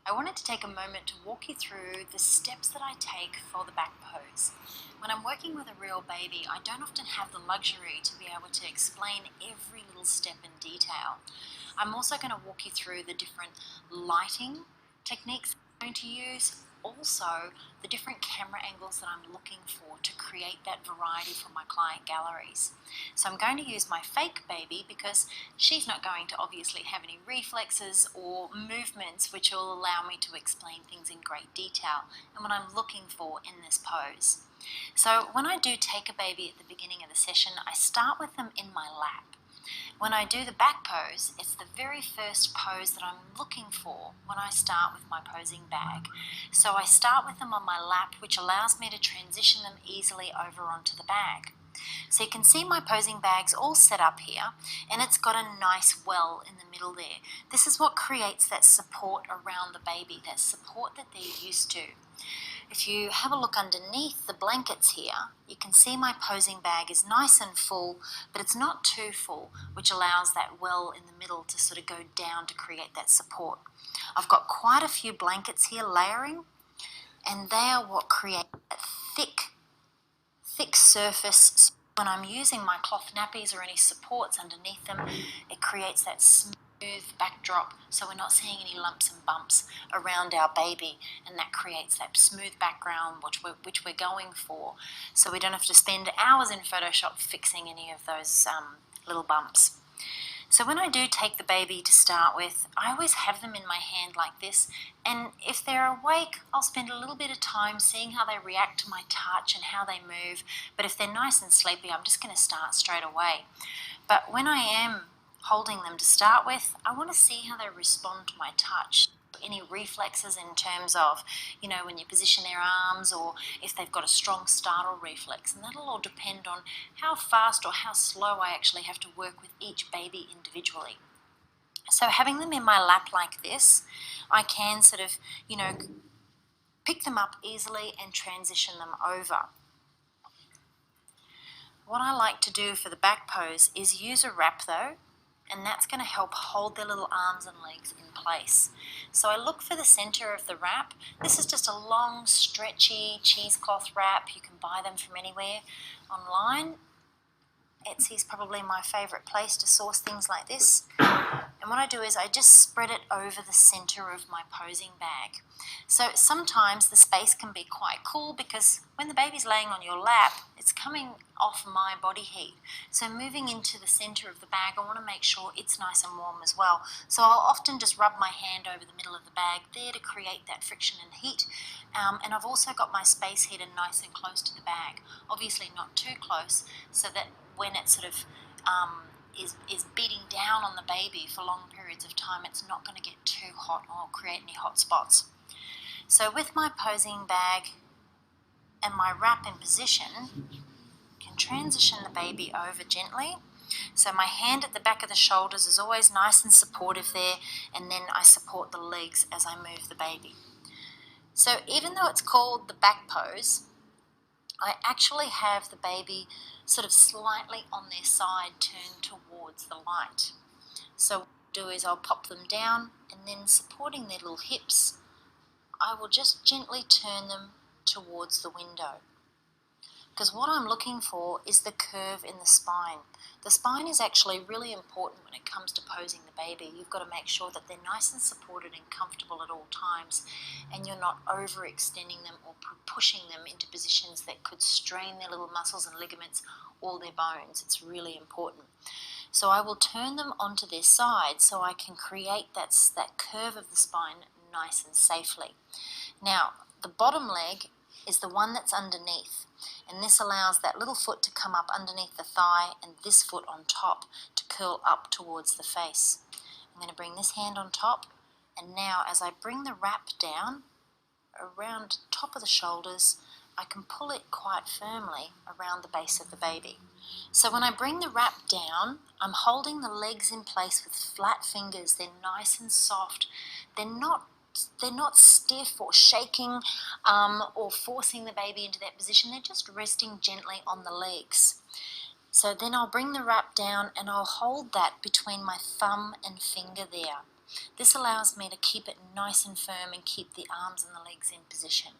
I wanted to take a moment to walk you through the steps that I take for the back pose. When I'm working with a real baby, I don't often have the luxury to be able to explain every little step in detail. I'm also going to walk you through the different lighting techniques I'm going to use, also the different camera angles that I'm looking for to create that variety for my client galleries. So I'm going to use my fake baby because she's not going to obviously have any reflexes or movements which will allow me to explain things in great detail and what I'm looking for in this pose. So when I do take a baby at the beginning of the session, I start with them in my lap. When I do the back pose, it's the very first pose that I'm looking for when I start with my posing bag. So I start with them on my lap, which allows me to transition them easily over onto the bag. So you can see my posing bag's all set up here, and it's got a nice well in the middle there. This is what creates that support around the baby, that support that they're used to. If you have a look underneath the blankets here, you can see my posing bag is nice and full, but it's not too full, which allows that well in the middle to sort of go down to create that support. I've got quite a few blankets here layering, and they are what create that thick surface. When I'm using my cloth nappies or any supports underneath them, it creates that smooth backdrop, so we're not seeing any lumps and bumps around our baby, and that creates that smooth background which we're going for, so we don't have to spend hours in Photoshop fixing any of those little bumps. So when I do take the baby to start with, I always have them in my hand like this, and if they're awake, I'll spend a little bit of time seeing how they react to my touch and how they move, but if they're nice and sleepy, I'm just going to start straight away. But when I am holding them to start with, I want to see how they respond to my touch. Any reflexes in terms of, when you position their arms, or if they've got a strong startle reflex, and that'll all depend on how fast or how slow I actually have to work with each baby individually. So having them in my lap like this, I can sort of, pick them up easily and transition them over. What I like to do for the back pose is use a wrap though, and that's going to help hold their little arms and legs in place. So I look for the center of the wrap. This is just a long, stretchy cheesecloth wrap. You can buy them from anywhere online. Etsy's probably my favorite place to source things like this. And what I do is I just spread it over the center of my posing bag. So sometimes the space can be quite cool because when the baby's laying on your lap, it's coming off my body heat. So moving into the center of the bag, I want to make sure it's nice and warm as well. So I'll often just rub my hand over the middle of the bag there to create that friction and heat. And I've also got my space heater nice and close to the bag. Obviously not too close, so that when it sort of is beating down on the baby for long periods of time, it's not going to get too hot or create any hot spots. So with my posing bag and my wrap in position, I can transition the baby over gently. So my hand at the back of the shoulders is always nice and supportive there, and then I support the legs as I move the baby. So even though it's called the back pose, I actually have the baby sort of slightly on their side turned towards the light. So what I'll do is I'll pop them down, and then supporting their little hips, I will just gently turn them towards the window. Because what I'm looking for is the curve in the spine. The spine is actually really important when it comes to posing the baby. You've got to make sure that they're nice and supported and comfortable at all times, and you're not overextending them or pushing them into positions that could strain their little muscles and ligaments or their bones. It's really important. So I will turn them onto their side so I can create that curve of the spine nice and safely. Now, the bottom leg is the one that's underneath, and this allows that little foot to come up underneath the thigh and this foot on top to curl up towards the face. I'm going to bring this hand on top, and now as I bring the wrap down around top of the shoulders, I can pull it quite firmly around the base of the baby. So when I bring the wrap down, I'm holding the legs in place with flat fingers. They're nice and soft. They're not stiff or shaking or forcing the baby into that position. They're just resting gently on the legs. So then I'll bring the wrap down and I'll hold that between my thumb and finger there. This allows me to keep it nice and firm and keep the arms and the legs in position.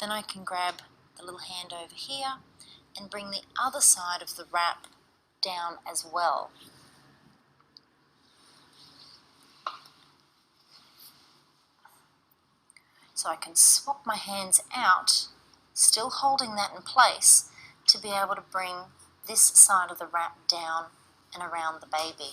Then I can grab the little hand over here and bring the other side of the wrap down as well. So I can swap my hands out, still holding that in place, to be able to bring this side of the wrap down and around the baby.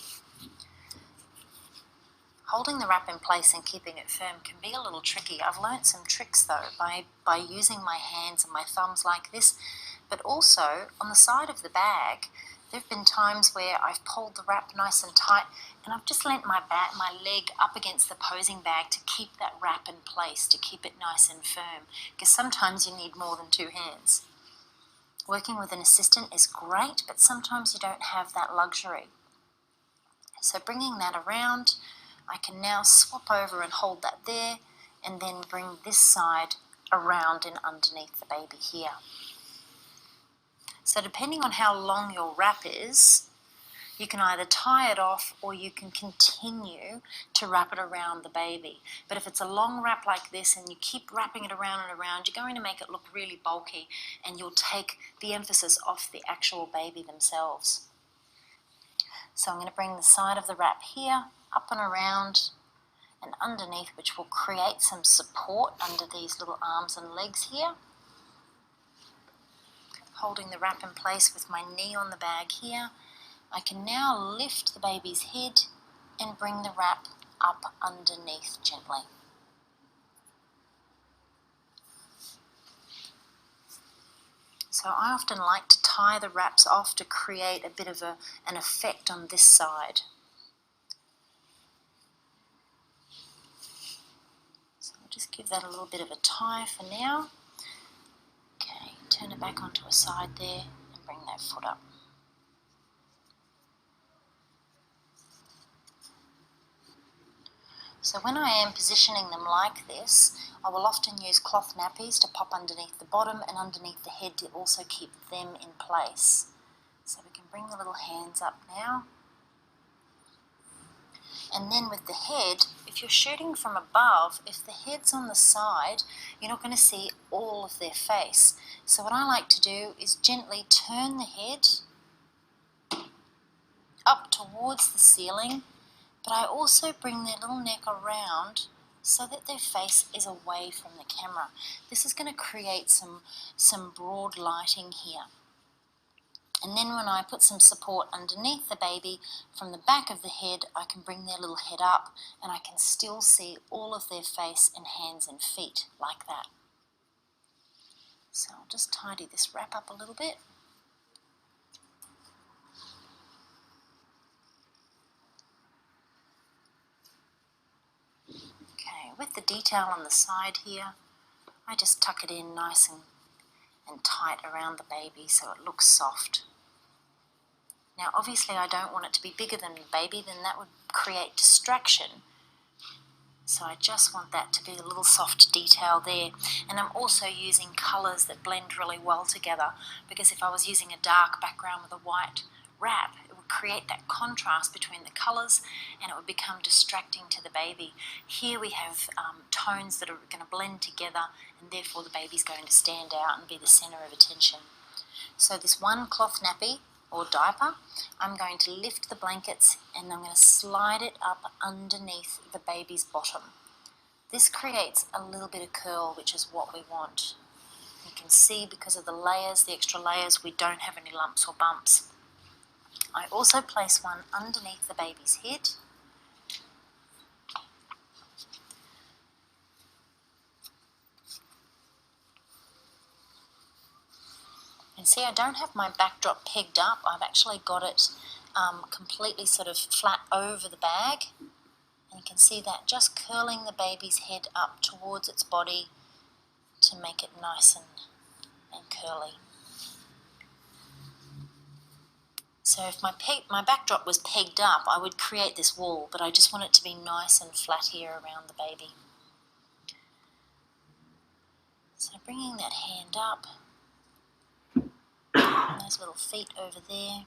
Holding the wrap in place and keeping it firm can be a little tricky. I've learnt some tricks though by using my hands and my thumbs like this, but also on the side of the bag, there have been times where I've pulled the wrap nice and tight and I've just leant my leg up against the posing bag to keep that wrap in place, to keep it nice and firm, because sometimes you need more than two hands. Working with an assistant is great, but sometimes you don't have that luxury. So bringing that around, I can now swap over and hold that there and then bring this side around and underneath the baby here. So depending on how long your wrap is, you can either tie it off or you can continue to wrap it around the baby. But if it's a long wrap like this and you keep wrapping it around and around, you're going to make it look really bulky and you'll take the emphasis off the actual baby themselves. So I'm going to bring the side of the wrap here, up and around and underneath, which will create some support under these little arms and legs here. Holding the wrap in place with my knee on the bag here, I can now lift the baby's head and bring the wrap up underneath gently. So I often like to tie the wraps off to create a bit of an effect on this side. So I'll just give that a little bit of a tie for now. Okay, turn it back onto a side there and bring that foot up. So when I am positioning them like this, I will often use cloth nappies to pop underneath the bottom and underneath the head to also keep them in place. So we can bring the little hands up now. And then with the head, if you're shooting from above, if the head's on the side, you're not going to see all of their face. So what I like to do is gently turn the head up towards the ceiling, but I also bring their little neck around so that their face is away from the camera. This is going to create some broad lighting here. And then when I put some support underneath the baby, from the back of the head, I can bring their little head up and I can still see all of their face and hands and feet like that. So I'll just tidy this wrap up a little bit. Okay, with the detail on the side here, I just tuck it in nice and tight around the baby so it looks soft. Now obviously I don't want it to be bigger than the baby, then that would create distraction. So I just want that to be a little soft detail there. And I'm also using colours that blend really well together, because if I was using a dark background with a white wrap, it would create that contrast between the colours and it would become distracting to the baby. Here we have tones that are going to blend together and therefore the baby's going to stand out and be the centre of attention. So this one cloth nappy or diaper, I'm going to lift the blankets and I'm going to slide it up underneath the baby's bottom. This creates a little bit of curl, which is what we want. You can see because of the layers, the extra layers, we don't have any lumps or bumps. I also place one underneath the baby's head. And see, I don't have my backdrop pegged up. I've actually got it completely sort of flat over the bag. And you can see that just curling the baby's head up towards its body to make it nice and curly. So if my backdrop was pegged up, I would create this wall, but I just want it to be nice and flat here around the baby. So bringing that hand up, and those little feet over there.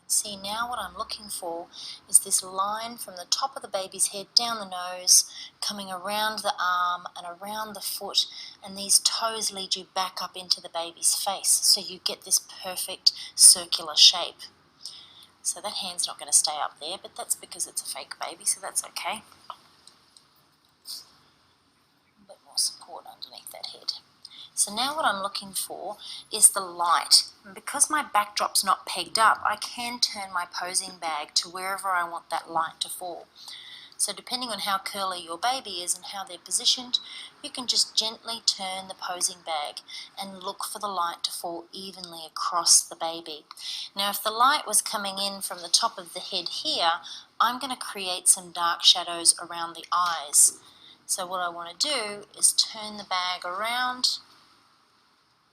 See, now what I'm looking for is this line from the top of the baby's head down the nose, coming around the arm and around the foot, and these toes lead you back up into the baby's face, so you get this perfect circular shape. So that hand's not going to stay up there, but that's because it's a fake baby, so that's okay. A bit more support underneath that head. So now what I'm looking for is the light. And because my backdrop's not pegged up, I can turn my posing bag to wherever I want that light to fall. So depending on how curly your baby is and how they're positioned, you can just gently turn the posing bag and look for the light to fall evenly across the baby. Now if the light was coming in from the top of the head here, I'm going to create some dark shadows around the eyes. So what I want to do is turn the bag around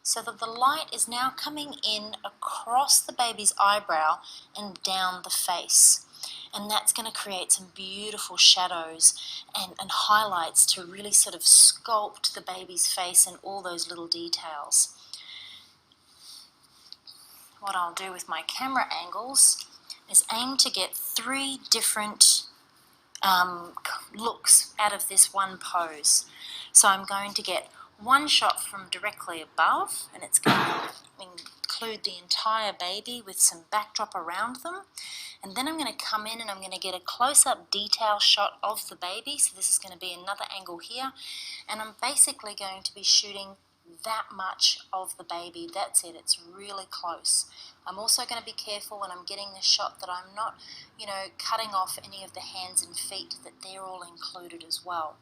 so that the light is now coming in across the baby's eyebrow and down the face. And that's going to create some beautiful shadows and highlights to really sort of sculpt the baby's face and all those little details. What I'll do with my camera angles is aim to get 3 different looks out of this one pose. So I'm going to get one shot from directly above, and it's going to include the entire baby with some backdrop around them. And then I'm going to come in and I'm going to get a close-up detail shot of the baby. So this is going to be another angle here. And I'm basically going to be shooting that much of the baby. That's it. It's really close. I'm also going to be careful when I'm getting this shot that I'm not, cutting off any of the hands and feet, that they're all included as well.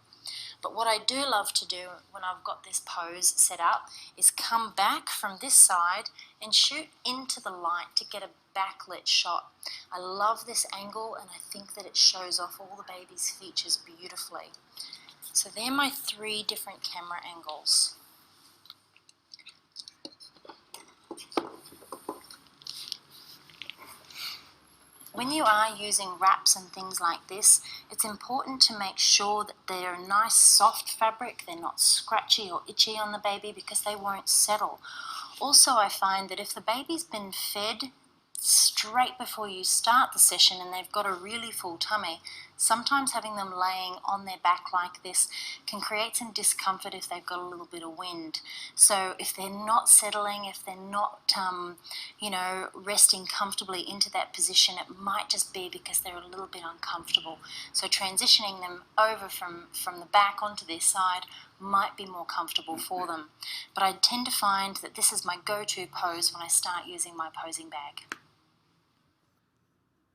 But what I do love to do when I've got this pose set up is come back from this side and shoot into the light to get a backlit shot. I love this angle and I think that it shows off all the baby's features beautifully. So they're my 3 different camera angles. When you are using wraps and things like this, it's important to make sure that they're a nice soft fabric, they're not scratchy or itchy on the baby because they won't settle. Also, I find that if the baby's been fed straight before you start the session and they've got a really full tummy, sometimes having them laying on their back like this can create some discomfort if they've got a little bit of wind. So if they're not settling, if they're not resting comfortably into that position, it might just be because they're a little bit uncomfortable. So transitioning them over from the back onto their side might be more comfortable for them. But I tend to find that this is my go-to pose when I start using my posing bag.